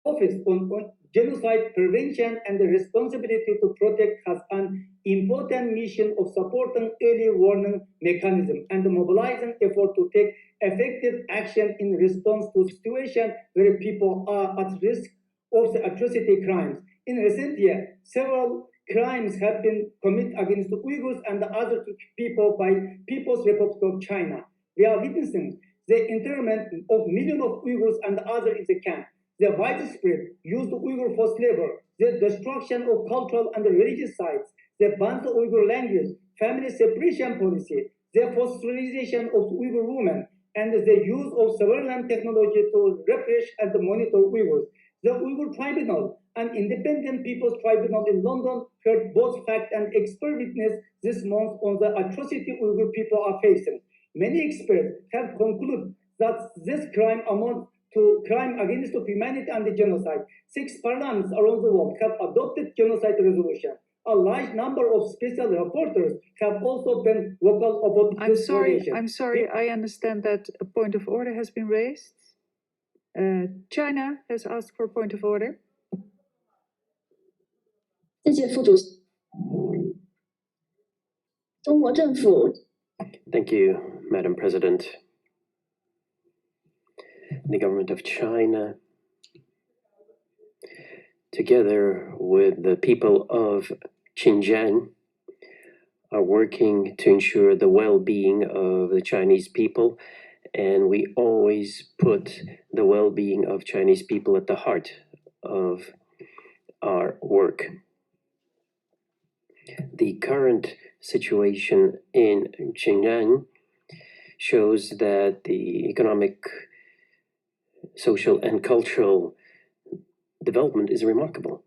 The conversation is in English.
Office on Genocide Prevention and the Responsibility to Protect has an important mission of supporting early warning mechanism and mobilizing effort to take effective action in response to situations where people are at risk of the atrocity crimes. In recent years, several crimes have been committed against the Uyghurs and the other people by People's Republic of China. We are witnessing the internment of millions of Uyghurs and others in the camp, the widespread use of Uyghur forced labor, the destruction of cultural and religious sites, the ban of Uyghur language, family separation policy, the fossilization of Uyghur women, and the use of surveillance technology to repress and monitor Uyghurs. The Uyghur Tribunal, an independent people's tribunal in London, heard both fact and expert witness this month on the atrocity Uyghur people are facing. Many experts have concluded that this crime amounts to crime against humanity and genocide. 6 parliaments around the world have adopted genocide resolution. A large number of special reporters have also been vocal about this violation. I'm sorry, I understand that a point of order has been raised. China has asked for a point of order. 谢谢副主席。中国政府 Thank you, Madam President. The government of China, together with the people of Xinjiang, are working to ensure the well-being of the Chinese people, and we always put the well-being of Chinese people at the heart of our work. The current situation in Xinjiang shows that the economic, social, and cultural development is remarkable.